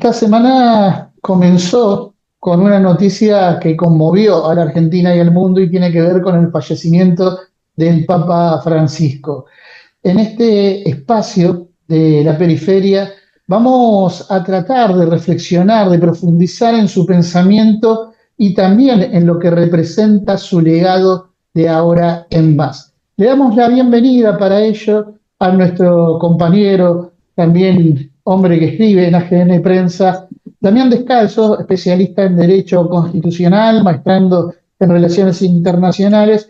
Esta semana comenzó con una noticia que conmovió a la Argentina y al mundo y tiene que ver con el fallecimiento del Papa Francisco. En este espacio de la periferia vamos a tratar de reflexionar, de profundizar en su pensamiento y también en lo que representa su legado de ahora en más. Le damos la bienvenida para ello a nuestro compañero, también hombre que escribe en AGN Prensa, Damián Descalzo, especialista en Derecho Constitucional, maestrando en Relaciones Internacionales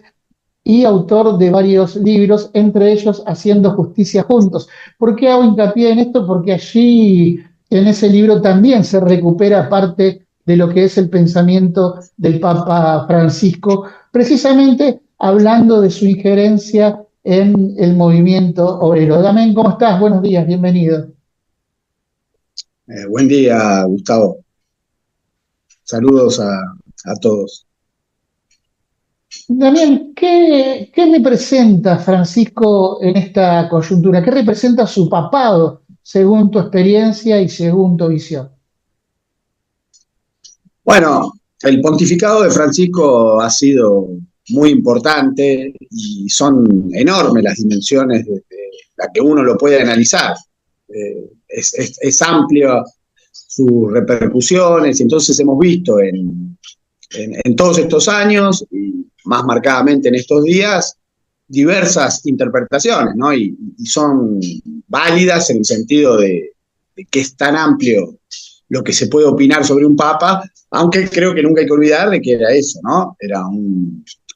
y autor de varios libros, entre ellos Haciendo Justicia Juntos. ¿Por qué hago hincapié en esto? Porque allí, en ese libro, también se recupera parte de lo que es el pensamiento del Papa Francisco, precisamente hablando de su injerencia en el movimiento obrero. Damián, ¿cómo estás? Buenos días, bienvenido. Buen día, Gustavo. Saludos a todos. Damián, ¿qué representa Francisco en esta coyuntura? ¿Qué representa su papado, según tu experiencia y según tu visión? Bueno, el pontificado de Francisco ha sido muy importante y son enormes las dimensiones de las que uno lo puede analizar. Es amplio sus repercusiones y entonces hemos visto en todos estos años y más marcadamente en estos días diversas interpretaciones, ¿no? Y son válidas en el sentido de que es tan amplio lo que se puede opinar sobre un papa, aunque creo que nunca hay que olvidar de que era eso, ¿no?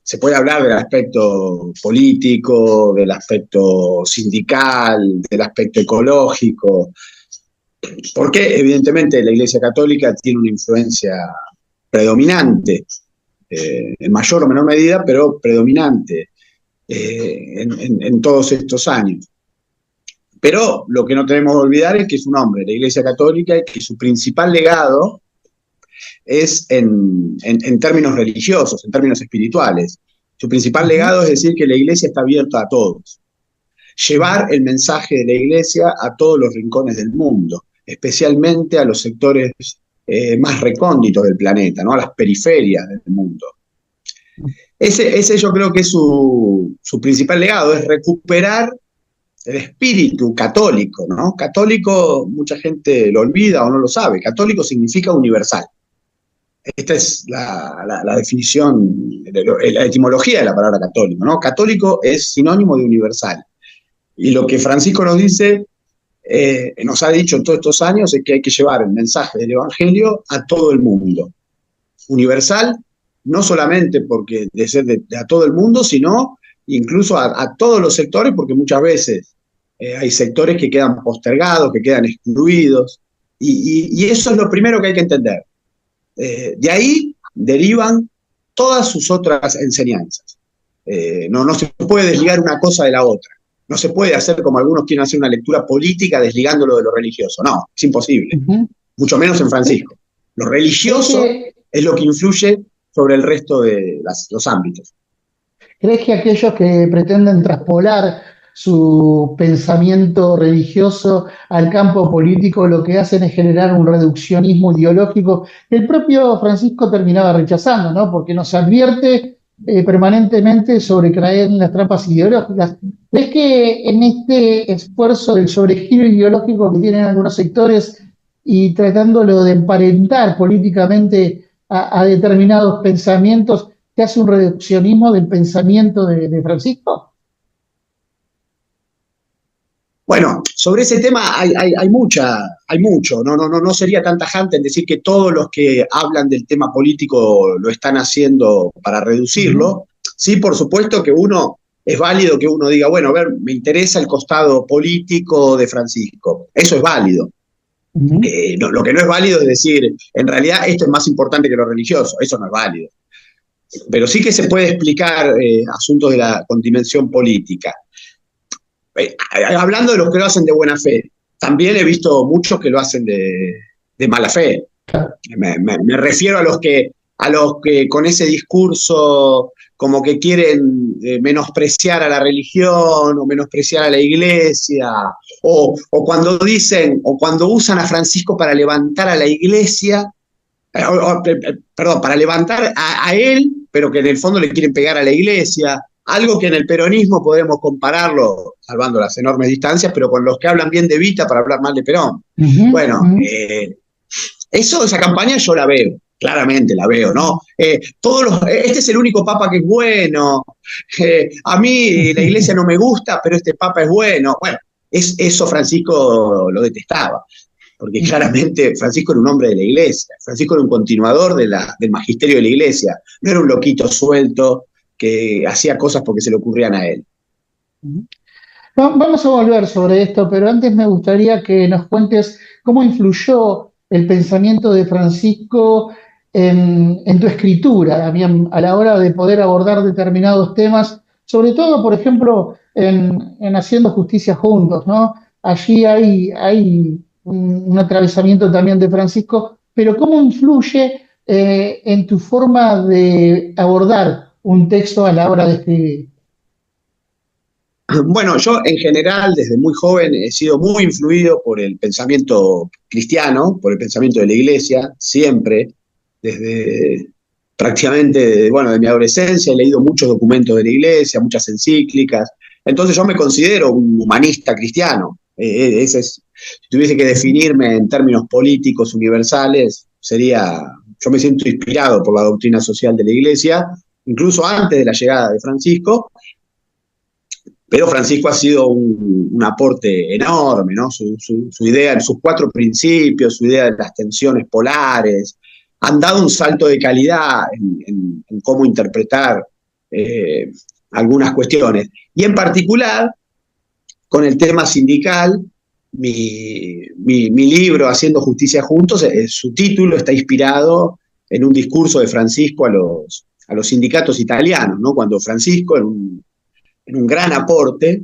Se puede hablar del aspecto político, del aspecto sindical, del aspecto ecológico, porque evidentemente la Iglesia Católica tiene una influencia predominante, en mayor o menor medida, pero predominante en todos estos años. Pero lo que no tenemos que olvidar es que es un hombre de la Iglesia Católica y que su principal legado es en términos religiosos, en términos espirituales. Su principal legado es decir que la Iglesia está abierta a todos. Llevar el mensaje de la Iglesia a todos los rincones del mundo, especialmente a los sectores más recónditos del planeta, ¿no? A las periferias del mundo. Ese yo creo que es su principal legado, es recuperar el espíritu católico, ¿no? Católico, mucha gente lo olvida o no lo sabe. Católico significa universal. Esta es la definición, la etimología de la palabra católico, ¿no? Católico es sinónimo de universal. Y lo que Francisco nos ha dicho en todos estos años es que hay que llevar el mensaje del Evangelio a todo el mundo. Universal, no solamente porque de ser a todo el mundo, sino incluso a todos los sectores, porque muchas veces hay sectores que quedan postergados, que quedan excluidos, y eso es lo primero que hay que entender. De ahí derivan todas sus otras enseñanzas. No se puede desligar una cosa de la otra. No se puede hacer como algunos quieren hacer una lectura política desligándolo de lo religioso. No, es imposible. Mucho menos en Francisco. Lo religioso es lo que influye sobre el resto de los ámbitos. ¿Crees que aquellos que pretenden traspolar su pensamiento religioso al campo político lo que hacen es generar un reduccionismo ideológico que el propio Francisco terminaba rechazando, ¿no? Porque nos advierte permanentemente sobre caer en las trampas ideológicas? ¿Ves que en este esfuerzo del sobregiro ideológico que tienen algunos sectores y tratándolo de emparentar políticamente a determinados pensamientos, que hace un reduccionismo del pensamiento de Francisco? Bueno, sobre ese tema hay mucho. No sería tan tajante en decir que todos los que hablan del tema político lo están haciendo para reducirlo. Sí, por supuesto que es válido que uno diga, bueno, a ver, me interesa el costado político de Francisco. Eso es válido. Lo que no es válido es decir, en realidad esto es más importante que lo religioso. Eso no es válido. Pero sí que se puede explicar asuntos con dimensión política. Hablando de los que lo hacen de buena fe, también he visto muchos que lo hacen de mala fe. Me refiero a los que a los que con ese discurso como que quieren menospreciar a la religión o menospreciar a la iglesia, o cuando dicen, o cuando usan a Francisco para levantar a la iglesia, perdón, para levantar a él, pero que en el fondo le quieren pegar a la iglesia, algo que en el peronismo podemos compararlo, salvando las enormes distancias, pero con los que hablan bien de Evita para hablar mal de Perón. Bueno, esa campaña yo la veo, claramente la veo, ¿no? Este es el único papa que es bueno, a mí la iglesia no me gusta, pero este papa es bueno. Bueno, eso Francisco lo detestaba, porque claramente Francisco era un hombre de la iglesia, Francisco era un continuador del magisterio de la iglesia, no era un loquito suelto que hacía cosas porque se le ocurrían a él. Vamos a volver sobre esto, pero antes me gustaría que nos cuentes cómo influyó el pensamiento de Francisco en tu escritura, a la hora de poder abordar determinados temas, sobre todo, por ejemplo, en Haciendo Justicia Juntos, ¿no? Allí hay un atravesamiento también de Francisco, pero ¿cómo influye en tu forma de abordar un texto a la hora de escribir? Bueno, yo en general, desde muy joven, he sido muy influido por el pensamiento cristiano, por el pensamiento de la iglesia, siempre, desde prácticamente, bueno, de mi adolescencia, he leído muchos documentos de la iglesia, muchas encíclicas, entonces yo me considero un humanista cristiano. Si tuviese que definirme en términos políticos universales, yo me siento inspirado por la doctrina social de la iglesia, incluso antes de la llegada de Francisco. Pero Francisco ha sido un aporte enorme, ¿no? Su idea, sus 4 principios, su idea de las tensiones polares, han dado un salto de calidad en cómo interpretar algunas cuestiones. Y en particular, con el tema sindical, mi libro, Haciendo Justicia Juntos, su título está inspirado en un discurso de Francisco a los sindicatos italianos, ¿no? Cuando Francisco, en un gran aporte,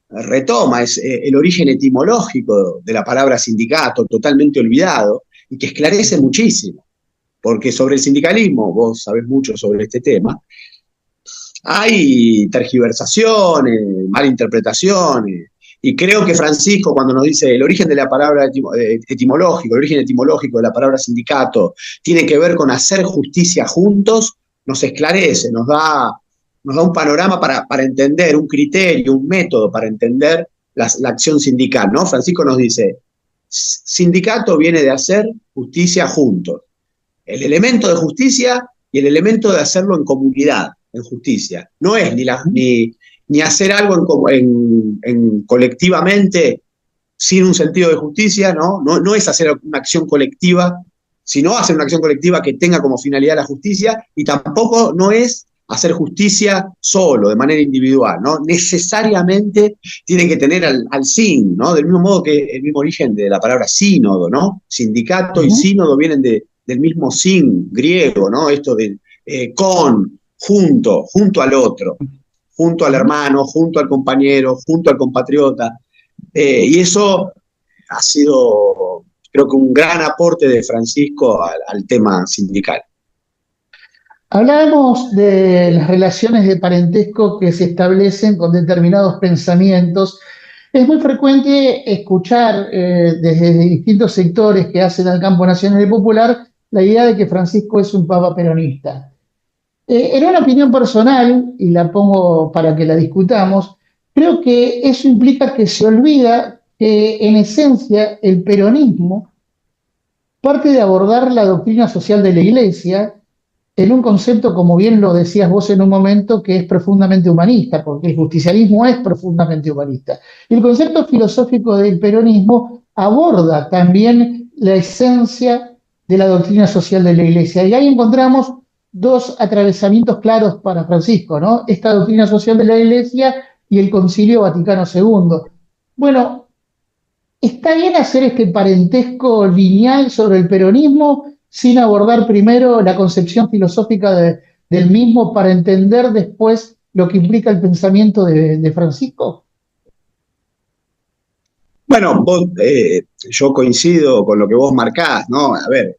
retoma el origen etimológico de la palabra sindicato, totalmente olvidado, y que esclarece muchísimo, porque sobre el sindicalismo, vos sabés mucho sobre este tema, hay tergiversaciones, malinterpretaciones, y creo que Francisco, cuando nos dice el origen de la palabra etimológico, el origen etimológico de la palabra sindicato, tiene que ver con hacer justicia juntos, nos esclarece, nos da un panorama para entender, un criterio, un método para entender la acción sindical, ¿no? Francisco nos dice, sindicato viene de hacer justicia juntos. El elemento de justicia y el elemento de hacerlo en comunidad, en justicia. No es ni hacer algo colectivamente sin un sentido de justicia, ¿no? No es hacer una acción colectiva, sino hacer una acción colectiva que tenga como finalidad la justicia, y tampoco no es hacer justicia solo, de manera individual, ¿no? Necesariamente tiene que tener al sin, ¿no? Del mismo modo que el mismo origen de la palabra sínodo, ¿no? Sindicato y sínodo vienen del mismo sin griego, ¿no? Esto de junto al otro, junto al hermano, junto al compañero, junto al compatriota. Y eso ha sido, creo que un gran aporte de Francisco al tema sindical. Hablábamos de las relaciones de parentesco que se establecen con determinados pensamientos. Es muy frecuente escuchar desde distintos sectores que hacen al campo nacional y popular la idea de que Francisco es un papa peronista. En una opinión personal, y la pongo para que la discutamos, creo que eso implica que se olvida que en esencia el peronismo parte de abordar la doctrina social de la Iglesia en un concepto, como bien lo decías vos en un momento, que es profundamente humanista, porque el justicialismo es profundamente humanista. Y el concepto filosófico del peronismo aborda también la esencia de la doctrina social de la Iglesia. Y ahí encontramos 2 atravesamientos claros para Francisco, ¿no? Esta doctrina social de la Iglesia y el Concilio Vaticano II. Bueno, ¿está bien hacer este parentesco lineal sobre el peronismo sin abordar primero la concepción filosófica del mismo para entender después lo que implica el pensamiento de Francisco? Bueno, yo coincido con lo que vos marcás, ¿no? A ver,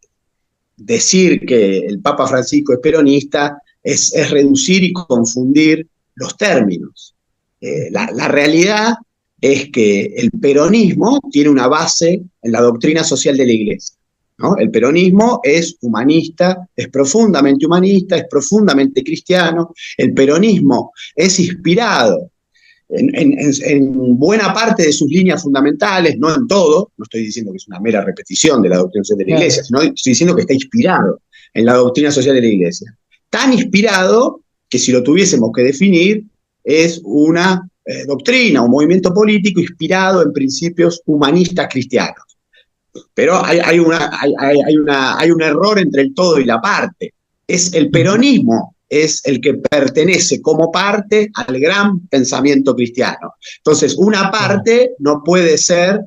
decir que el Papa Francisco es peronista es reducir y confundir los términos. La realidad es que el peronismo tiene una base en la doctrina social de la Iglesia, ¿no? El peronismo es humanista, es profundamente cristiano. El peronismo es inspirado en buena parte de sus líneas fundamentales, no en todo, no estoy diciendo que es una mera repetición de la doctrina social de la Iglesia, sino estoy diciendo que está inspirado en la doctrina social de la Iglesia. Tan inspirado que si lo tuviésemos que definir, es una doctrina, un movimiento político inspirado en principios humanistas cristianos. Pero hay un error entre el todo y la parte. Es el peronismo es el que pertenece como parte al gran pensamiento cristiano. Entonces, una parte no puede ser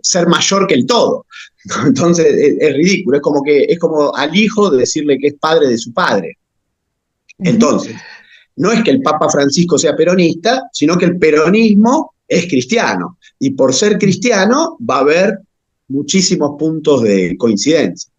ser mayor que el todo. Entonces, es ridículo. Es como al hijo decirle que es padre de su padre. Entonces, no es que el Papa Francisco sea peronista, sino que el peronismo es cristiano. Y por ser cristiano va a haber muchísimos puntos de coincidencia.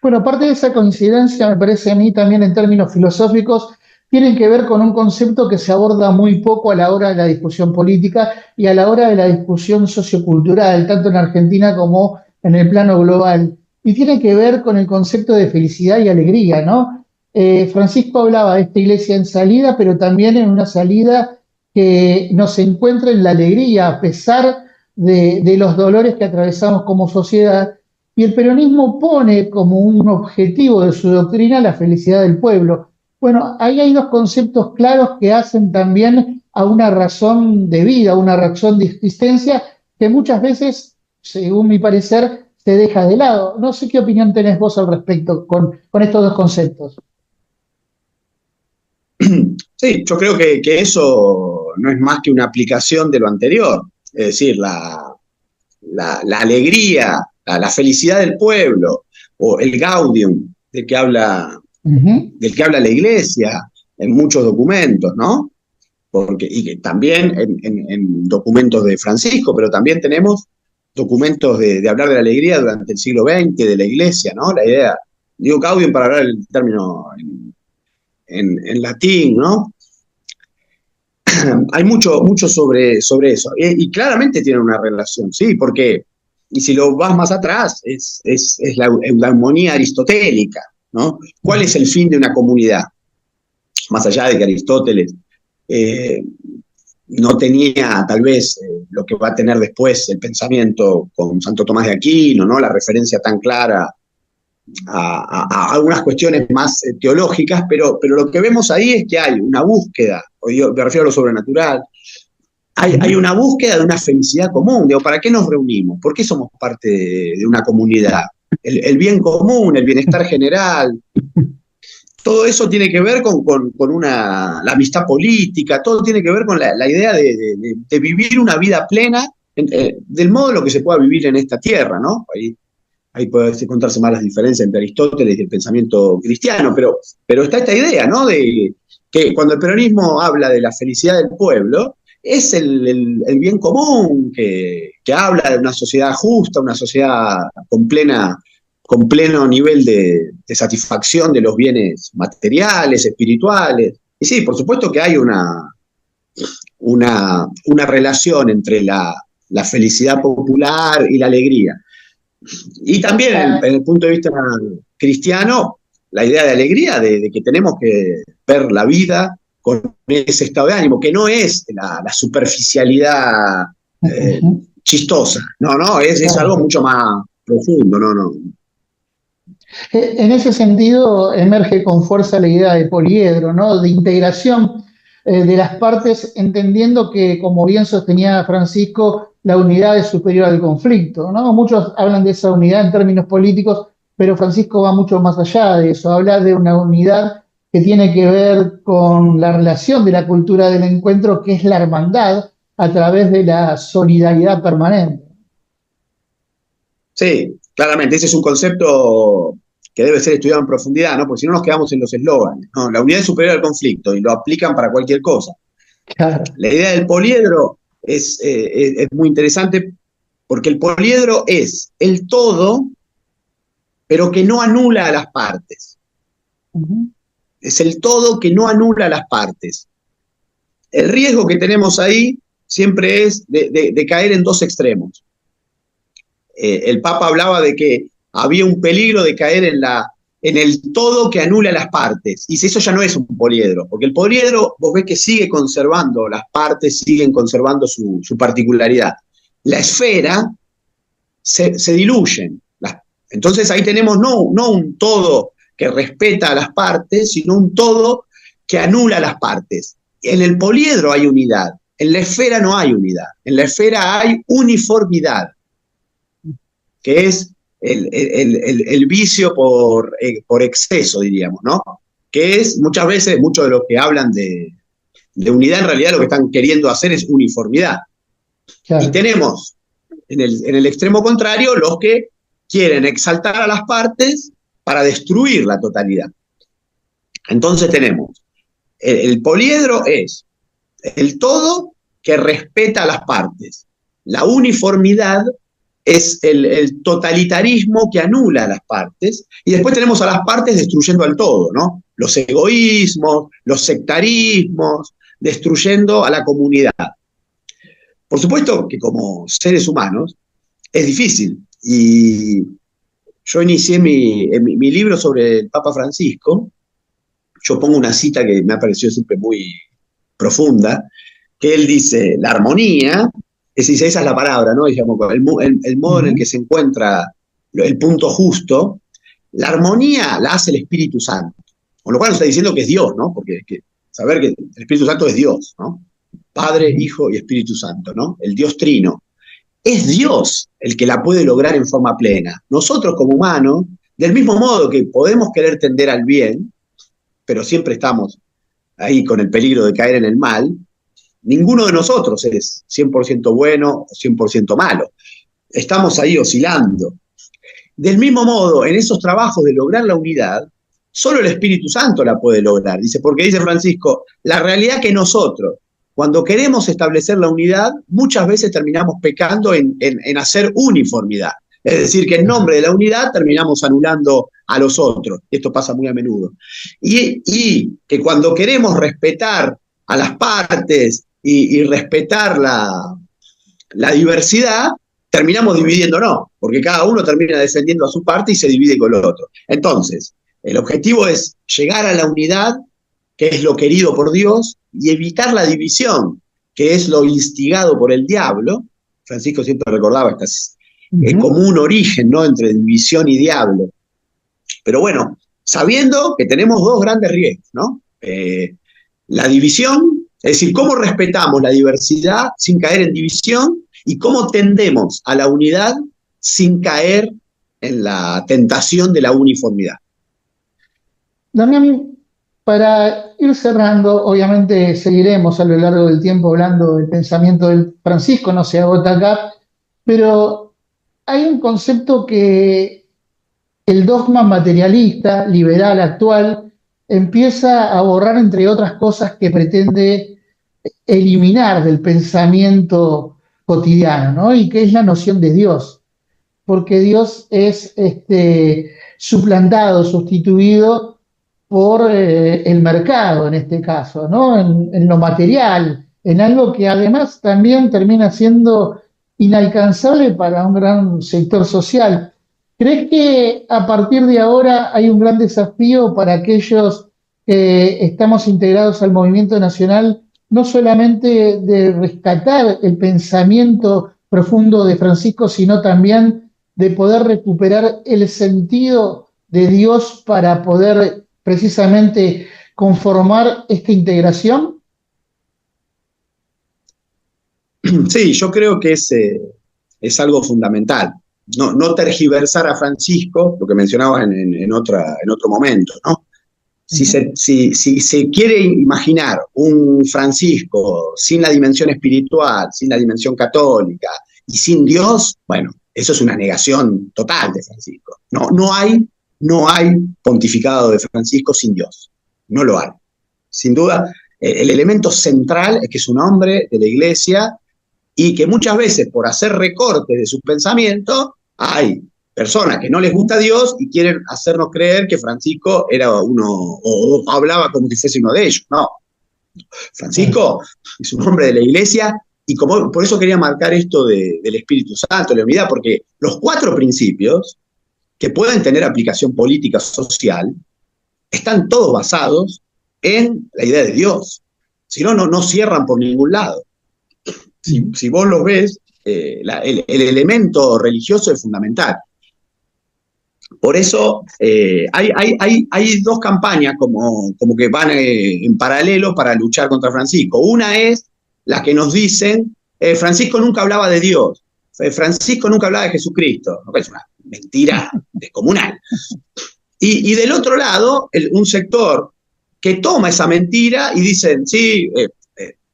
Bueno, aparte de esa coincidencia, me parece a mí también en términos filosóficos, tienen que ver con un concepto que se aborda muy poco a la hora de la discusión política y a la hora de la discusión sociocultural, tanto en Argentina como en el plano global. Y tiene que ver con el concepto de felicidad y alegría, ¿no? Francisco hablaba de esta iglesia en salida, pero también en una salida que nos encuentra en la alegría, a pesar de los dolores que atravesamos como sociedad. Y el peronismo pone como un objetivo de su doctrina la felicidad del pueblo. Bueno, ahí hay dos conceptos claros que hacen también a una razón de vida, una razón de existencia, que muchas veces, según mi parecer, se deja de lado. No sé qué opinión tenés vos al respecto con estos dos conceptos. Sí, yo creo que eso no es más que una aplicación de lo anterior. Es decir, la alegría, la felicidad del pueblo, o el gaudium del que habla la Iglesia en muchos documentos, ¿no? Y que también en documentos de Francisco, pero también tenemos documentos de hablar de la alegría durante el siglo XX de la Iglesia, ¿no? La idea, digo gaudium para hablar el término en latín, ¿no? Hay mucho sobre eso. Y claramente tiene una relación, ¿sí? Porque, y si lo vas más atrás, es la eudamonía aristotélica, ¿no? ¿Cuál es el fin de una comunidad? Más allá de que Aristóteles no tenía, tal vez, lo que va a tener después el pensamiento con Santo Tomás de Aquino, ¿no? La referencia tan clara a algunas cuestiones más teológicas, pero lo que vemos ahí es que hay una búsqueda, yo me refiero a lo sobrenatural, hay una búsqueda de una felicidad común. Digo, ¿para qué nos reunimos? ¿Por qué somos parte de una comunidad? El bien común, el bienestar general, todo eso tiene que ver con la amistad política, todo tiene que ver con la idea de vivir una vida plena del modo en lo que se pueda vivir en esta tierra, ¿no? Ahí puede encontrarse más las diferencias entre Aristóteles y el pensamiento cristiano, pero está esta idea, ¿no? De que cuando el peronismo habla de la felicidad del pueblo, es el bien común que habla de una sociedad justa, una sociedad con pleno nivel de satisfacción de los bienes materiales, espirituales. Y sí, por supuesto que hay una relación entre la felicidad popular y la alegría. Y también en el punto de vista cristiano, la idea de alegría, de que tenemos que ver la vida con ese estado de ánimo, que no es la superficialidad chistosa, no, es algo mucho más profundo, no. En ese sentido, emerge con fuerza la idea de poliedro, ¿no? De integración de las partes, entendiendo que, como bien sostenía Francisco, la unidad es superior al conflicto, ¿no? Muchos hablan de esa unidad en términos políticos, pero Francisco va mucho más allá de eso, habla de una unidad que tiene que ver con la relación de la cultura del encuentro, que es la hermandad a través de la solidaridad permanente. Sí, claramente, ese es un concepto que debe ser estudiado en profundidad, ¿no? Porque si no nos quedamos en los eslóganes, ¿no? La unidad es superior al conflicto y lo aplican para cualquier cosa. Claro. La idea del poliedro es muy interesante porque el poliedro es el todo pero que no anula a las partes. Ujú. Es el todo que no anula a las partes. El riesgo que tenemos ahí siempre es de caer en dos extremos. El Papa hablaba de que había un peligro de caer en el todo que anula las partes. Y eso ya no es un poliedro, porque el poliedro vos ves que sigue conservando, las partes siguen conservando su particularidad. La esfera se diluyen. Entonces ahí tenemos no un todo que respeta a las partes, sino un todo que anula las partes. En el poliedro hay unidad, en la esfera no hay unidad, en la esfera hay uniformidad, que es el vicio por exceso, diríamos, ¿no? Que es muchas veces, muchos de los que hablan de unidad, en realidad lo que están queriendo hacer es uniformidad. Y Claro. tenemos en el extremo contrario los que quieren exaltar a las partes para destruir la totalidad. Entonces tenemos, el poliedro es el todo que respeta a las partes. La uniformidad es el totalitarismo que anula a las partes, y después tenemos a las partes destruyendo al todo, ¿no? Los egoísmos, los sectarismos, destruyendo a la comunidad. Por supuesto que como seres humanos es difícil, y yo inicié mi libro sobre el Papa Francisco, yo pongo una cita que me ha parecido siempre muy profunda, que él dice, la armonía, es decir, esa es la palabra, ¿no? Digamos, el modo en el Ujú. que se encuentra el punto justo, la armonía la hace el Espíritu Santo. Con lo cual nos está diciendo que es Dios, ¿no? Porque saber que el Espíritu Santo es Dios, ¿no? Padre, Ujú. Hijo y Espíritu Santo, ¿no? El Dios trino. Es Dios el que la puede lograr en forma plena. Nosotros como humanos, del mismo modo que podemos querer tender al bien, pero siempre estamos ahí con el peligro de caer en el mal, ninguno de nosotros es 100% bueno o 100% malo. Estamos ahí oscilando. Del mismo modo, en esos trabajos de lograr la unidad, solo el Espíritu Santo la puede lograr. Dice, porque dice Francisco, la realidad que nosotros, cuando queremos establecer la unidad, muchas veces terminamos pecando en hacer uniformidad. Es decir, que en nombre de la unidad terminamos anulando a los otros. Esto pasa muy a menudo. Y que cuando queremos respetar a las partes y respetar la diversidad, terminamos dividiéndonos, porque cada uno termina defendiendo a su parte y se divide con el otro. Entonces, el objetivo es llegar a la unidad, que es lo querido por Dios, y evitar la división, que es lo instigado por el diablo. Francisco siempre recordaba Ujú. como un origen, ¿no?, entre división y diablo. Pero bueno, sabiendo que tenemos dos grandes riesgos, ¿no? La división, es decir, cómo respetamos la diversidad sin caer en división, y cómo tendemos a la unidad sin caer en la tentación de la uniformidad. Damián, para ir cerrando, obviamente seguiremos a lo largo del tiempo hablando del pensamiento del Francisco, no se agota acá, pero hay un concepto que el dogma materialista, liberal, actual, empieza a borrar, entre otras cosas, que pretende eliminar del pensamiento cotidiano, ¿no? Y que es la noción de Dios, porque Dios es suplantado, sustituido por el mercado en este caso, ¿no? En lo material, en algo que además también termina siendo inalcanzable para un gran sector social. ¿Crees que a partir de ahora hay un gran desafío para aquellos que estamos integrados al movimiento nacional, no solamente de rescatar el pensamiento profundo de Francisco, sino también de poder recuperar el sentido de Dios para poder precisamente conformar esta integración? Sí, yo creo que es algo fundamental. No tergiversar a Francisco, lo que mencionabas en otro momento, ¿no? Ujú. Si se quiere imaginar un Francisco sin la dimensión espiritual, sin la dimensión católica y sin Dios, bueno, eso es una negación total de Francisco. No hay pontificado de Francisco sin Dios. No lo hay. Sin duda, el elemento central es que es un hombre de la iglesia, y que muchas veces por hacer recortes de su pensamiento hay personas que no les gusta Dios y quieren hacernos creer que Francisco era uno, o hablaba como si fuese uno de ellos. No, Francisco es un hombre de la iglesia y por eso quería marcar esto del Espíritu Santo, la unidad, porque los 4 principios que pueden tener aplicación política, social, están todos basados en la idea de Dios. Si no, no cierran por ningún lado. Si vos los ves, el elemento religioso es fundamental. Por eso hay 2 campañas como que van en paralelo para luchar contra Francisco. Una es la que nos dicen, Francisco nunca hablaba de Dios, Francisco nunca hablaba de Jesucristo. Es una mentira descomunal. Y del otro lado, un sector que toma esa mentira y dicen, sí,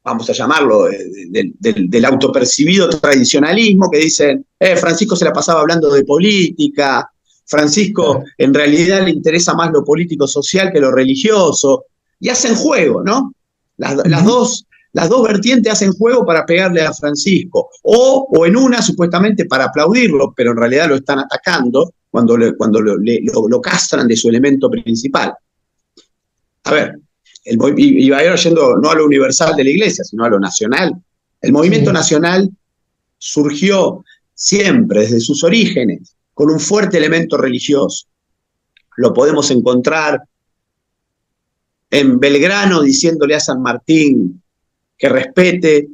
vamos a llamarlo del autopercibido tradicionalismo, que dicen, Francisco se la pasaba hablando de política, Francisco en realidad le interesa más lo político-social que lo religioso, y hacen juego, ¿no? Las dos vertientes hacen juego para pegarle a Francisco, o en una supuestamente para aplaudirlo, pero en realidad lo están atacando cuando lo castran de su elemento principal. A ver, y va yendo no a lo universal de la iglesia, sino a lo nacional. El movimiento nacional surgió siempre, desde sus orígenes, con un fuerte elemento religioso. Lo podemos encontrar en Belgrano diciéndole a San Martín que respete,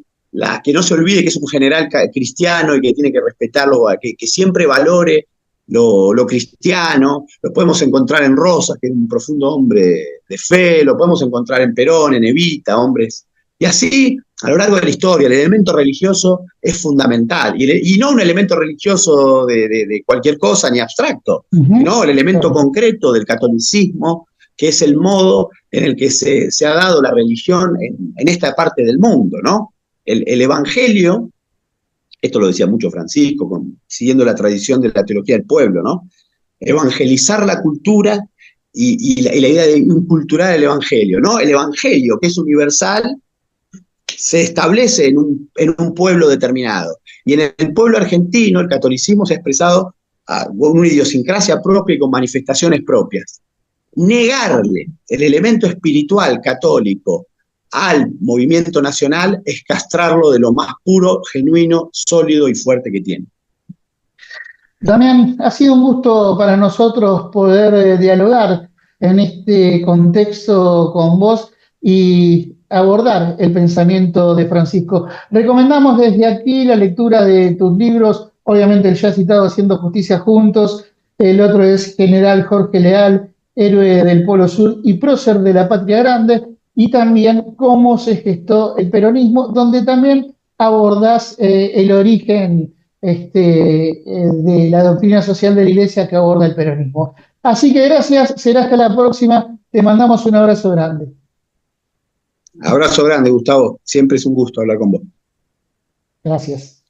que no se olvide que es un general cristiano y que tiene que respetarlo, que siempre valore lo cristiano. Lo podemos encontrar en Rosas, que es un profundo hombre de fe, lo podemos encontrar en Perón, en Evita, hombres. Y así, a lo largo de la historia, el elemento religioso es fundamental. Y no un elemento religioso de cualquier cosa ni abstracto, sino el elemento concreto del catolicismo, que es el modo en el que se ha dado la religión en esta parte del mundo, ¿no? El evangelio, esto lo decía mucho Francisco, siguiendo la tradición de la teología del pueblo, ¿no? Evangelizar la cultura y la idea de inculturar el evangelio, ¿no? El evangelio, que es universal, se establece en un pueblo determinado. Y en el pueblo argentino el catolicismo se ha expresado con una idiosincrasia propia y con manifestaciones propias. Negarle el elemento espiritual católico al movimiento nacional es castrarlo de lo más puro, genuino, sólido y fuerte que tiene. Damián, ha sido un gusto para nosotros poder dialogar en este contexto con vos y abordar el pensamiento de Francisco. Recomendamos desde aquí la lectura de tus libros, obviamente el ya citado Haciendo Justicia Juntos, el otro es General Jorge Leal, Héroe del Polo Sur y Prócer de la Patria Grande, y también Cómo se gestó el peronismo, donde también abordás el origen de la doctrina social de la Iglesia que aborda el peronismo. Así que gracias, será hasta la próxima, te mandamos un abrazo grande. Abrazo grande, Gustavo, siempre es un gusto hablar con vos. Gracias.